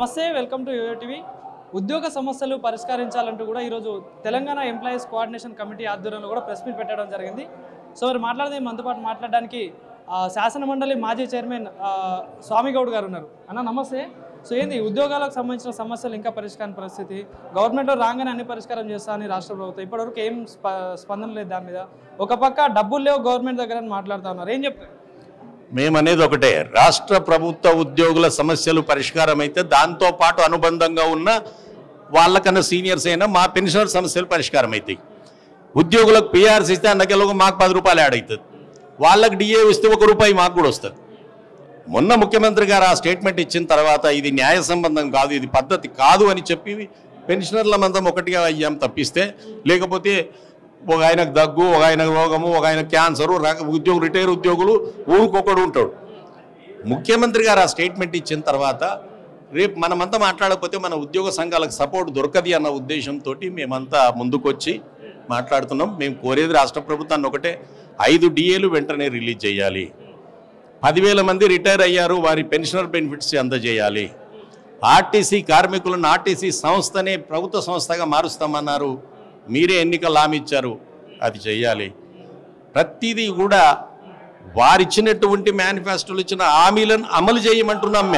నమస్తే, welcome to యూయో TV. ఉద్యోగ సమస్యలు పరిష్కరించాలంటూ కూడా ఈరోజు తెలంగాణ ఎంప్లాయీస్ కోఆర్డినేషన్ కమిటీ ఆధ్వర్యంలో కూడా ప్రెస్ మీట్ పెట్టడం జరిగింది. సో మరి మనతో పాటు మాట్లాడడానికి శాసన మండలి మాజీ చైర్మన్ స్వామిగౌడ్ గారు ఉన్నారు. అన్న నమస్తే. సో ఏంది ఉద్యోగాలకు సంబంధించిన సమస్యలు ఇంకా పరిష్కారం పరిస్థితి, గవర్నమెంట్లో రాగానే అన్ని పరిష్కారం చేస్తా అని రాష్ట్ర ప్రభుత్వం ఇప్పటివరకు ఏం స్పందన లేదు దాని మీద. ఒక పక్క డబ్బులు లేవు గవర్నమెంట్ దగ్గర అని మాట్లాడుతూ ఉన్నారు, ఏం చెప్తారు? మేమనేది ఒకటే, రాష్ట్ర ప్రభుత్వ ఉద్యోగుల సమస్యలు పరిష్కారం అయితే దాంతో పాటు అనుబంధంగా ఉన్న వాళ్ళకన్నా సీనియర్స్ అయినా మా పెన్షనర్ సమస్యలు పరిష్కారం అవుతాయి. ఉద్యోగులకు పిఆర్సీ ఇస్తే అన్నకెళ్ళకు మాకు 10 రూపాయలు యాడ్ అవుతుంది, వాళ్ళకి డిఏ ఇస్తే 1 రూపాయి మాకు కూడా వస్తుంది. మొన్న ముఖ్యమంత్రి గారు ఆ స్టేట్మెంట్ ఇచ్చిన తర్వాత ఇది న్యాయ సంబంధం కాదు, ఇది పద్ధతి కాదు అని చెప్పి పెన్షనర్ల మందం ఒకటిగా అయ్యాం తప్పిస్తే, లేకపోతే ఒక ఆయనకు దగ్గు, ఒక ఆయనకు రోగము, ఒక ఆయన క్యాన్సరు, రిటైర్ ఉద్యోగులు ఊరికొకడు ఉంటాడు. ముఖ్యమంత్రి గారు ఆ స్టేట్మెంట్ ఇచ్చిన తర్వాత రేపు మనమంతా మాట్లాడకపోతే మన ఉద్యోగ సంఘాలకు సపోర్ట్ దొరకది అన్న ఉద్దేశంతో మేమంతా ముందుకొచ్చి మాట్లాడుతున్నాం. మేము కోరేది రాష్ట్ర ప్రభుత్వాన్ని ఒకటే, 5 డిఏలు వెంటనే రిలీజ్ చేయాలి. 10,000 మంది రిటైర్ అయ్యారు, వారి పెన్షనర్ బెనిఫిట్స్ అందజేయాలి. ఆర్టీసీ కార్మికులను ఆర్టీసీ సంస్థనే ప్రభుత్వ సంస్థగా మారుస్తామన్నారు, మీరే ఎన్నికలు హామీ ఇచ్చారు, అది చేయాలి. ప్రతిదీ కూడా వారిచ్చినటువంటి మేనిఫెస్టోలు ఇచ్చిన హామీలను అమలు చేయమంటున్నాం.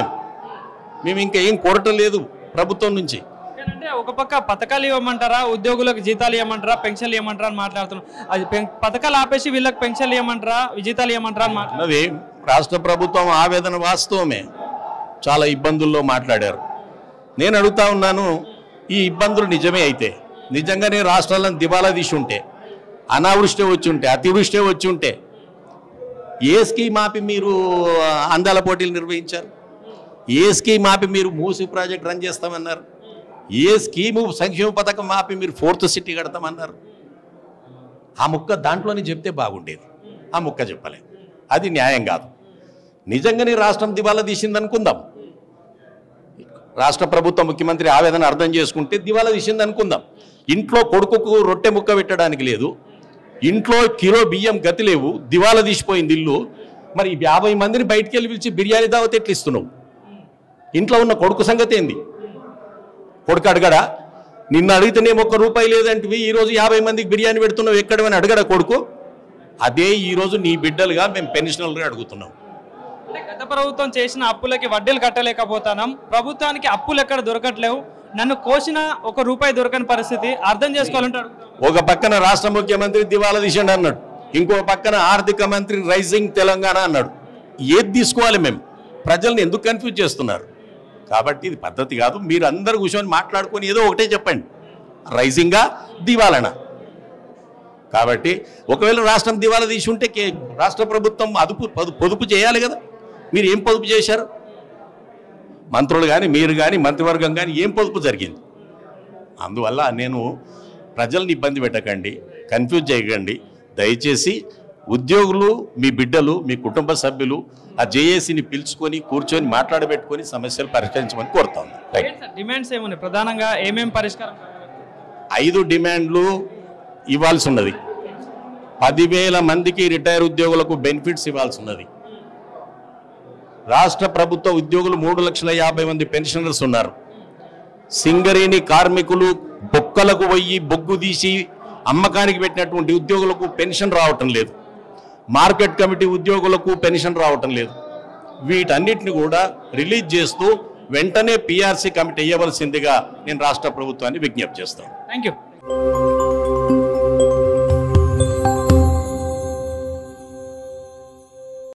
మేము ఇంకా ఏం కోరటం లేదు ప్రభుత్వం నుంచి. అంటే ఒక పక్క పథకాలు ఇవ్వమంటారా, ఉద్యోగులకు జీతాలు ఇవ్వమంటారా, పెన్షన్లు ఇవ్వమంటారా అని మాట్లాడుతున్నాం. అది పథకాలు ఆపేసి వీళ్ళకి పెన్షన్లు ఇవ్వమంటారా, జీతాలు ఇవ్వమంటారా అని మాట్లాడుతున్నది రాష్ట్ర ప్రభుత్వం. ఆవేదన వాస్తవమే, చాలా ఇబ్బందుల్లో మాట్లాడారు. నేను అడుగుతా ఉన్నాను, ఈ ఇబ్బందులు నిజమే అయితే, నిజంగానే రాష్ట్రాలను దివాలా తీసి ఉంటే, అనావృష్టి వచ్చి ఉంటే, అతివృష్టి వచ్చి ఉంటే, ఏ స్కీమ్ ఆపి మీరు అందాల పోటీలు నిర్వహించారు? ఏ స్కీమ్ ఆపి మీరు మూసి ప్రాజెక్ట్ రన్ చేస్తామన్నారు? ఏ స్కీము సంక్షేమ పథకం ఆపి మీరు 4th సిటీ కడతామన్నారు? ఆ ముక్క దాంట్లోనే చెప్తే బాగుండేది, ఆ ముక్క చెప్పలే. అది న్యాయం కాదు. నిజంగానే రాష్ట్రం దివాలా తీసింది అనుకుందాం, రాష్ట్ర ప్రభుత్వ ముఖ్యమంత్రి ఆవేదన అర్థం చేసుకుంటే దివాలా తీసింది అనుకుందాం. ఇంట్లో కొడుకుకు రొట్టె ముక్క పెట్టడానికి లేదు, ఇంట్లో కిలో బియ్యం గతి లేవు, దివాలా తీసిపోయింది ఇల్లు. మరి 50 మందిని బయటికి వెళ్ళి పిలిచి బిర్యానీ దావత్ ఎట్లు ఇస్తున్నావు? ఇంట్లో ఉన్న కొడుకు సంగతి ఏంది? కొడుకు అడగడా? నిన్న అడిగితేనేమో 1 రూపాయి లేదంటివి, ఈరోజు 50 మందికి బిర్యానీ పెడుతున్నావు ఎక్కడమని అడగడా కొడుకు? అదే ఈరోజు నీ బిడ్డలుగా మేము పెన్షనర్లుగా అడుగుతున్నాం. గత ప్రభుత్వం చేసిన అప్పులకి వడ్డీలు కట్టలేకపోతున్నాం, ప్రభుత్వానికి అప్పులు ఎక్కడ దొరకట్లేవు, నన్ను కోసిన 1 రూపాయి దొరకని పరిస్థితి, అర్థం చేసుకోవాలంటారు. ఒక పక్కన రాష్ట్ర ముఖ్యమంత్రి దివాలా తీసండి అన్నాడు, ఇంకో పక్కన ఆర్థిక మంత్రి రైజింగ్ తెలంగాణ అన్నాడు. ఏది తీసుకోవాలి? మేము ప్రజల్ని ఎందుకు కన్ఫ్యూజ్ చేస్తున్నారు? కాబట్టి ఇది పద్ధతి కాదు. మీరు అందరు కూర్చొని మాట్లాడుకొని ఏదో ఒకటే చెప్పండి, రైజింగా దివాలనా. కాబట్టి ఒకవేళ రాష్ట్రం దివాలా తీసి ఉంటే రాష్ట్ర ప్రభుత్వం పొదుపు చేయాలి కదా. మీరు ఏం పొదుపు చేశారు? మంత్రులు కానీ, మీరు కానీ, మంత్రివర్గం కానీ ఏం పొదుపు జరిగింది? అందువల్ల నేను ప్రజల్ని ఇబ్బంది పెట్టకండి, కన్ఫ్యూజ్ చేయకండి. దయచేసి ఉద్యోగులు, మీ బిడ్డలు, మీ కుటుంబ సభ్యులు ఆ జేఏసీని పిలుచుకొని కూర్చొని మాట్లాడబెట్టుకొని సమస్యలు పరిష్కరించమని కోరుతాను. డిమాండ్స్ ఏమున్నాయి ప్రధానంగా, ఏమేం పరిష్కారం? 5 డిమాండ్లు ఇవ్వాల్సి ఉన్నది. 10,000 మందికి రిటైర్ ఉద్యోగులకు బెనిఫిట్స్ ఇవ్వాల్సి ఉన్నది. రాష్ట్ర ప్రభుత్వ ఉద్యోగులు 3,50,000 మంది పెన్షనర్స్ ఉన్నారు. సింగరేణి కార్మికులు బొక్కలకు పోయి బొగ్గు తీసి అమ్మకానికి పెట్టినటువంటి ఉద్యోగులకు పెన్షన్ రావటం లేదు. మార్కెట్ కమిటీ ఉద్యోగులకు పెన్షన్ రావటం లేదు. వీటన్నిటిని కూడా రిలీజ్ చేస్తూ వెంటనే పిఆర్సీ కమిటీ ఇవ్వవలసిందిగా నేను రాష్ట్ర ప్రభుత్వాన్ని విజ్ఞప్తి చేస్తాను. Thank you.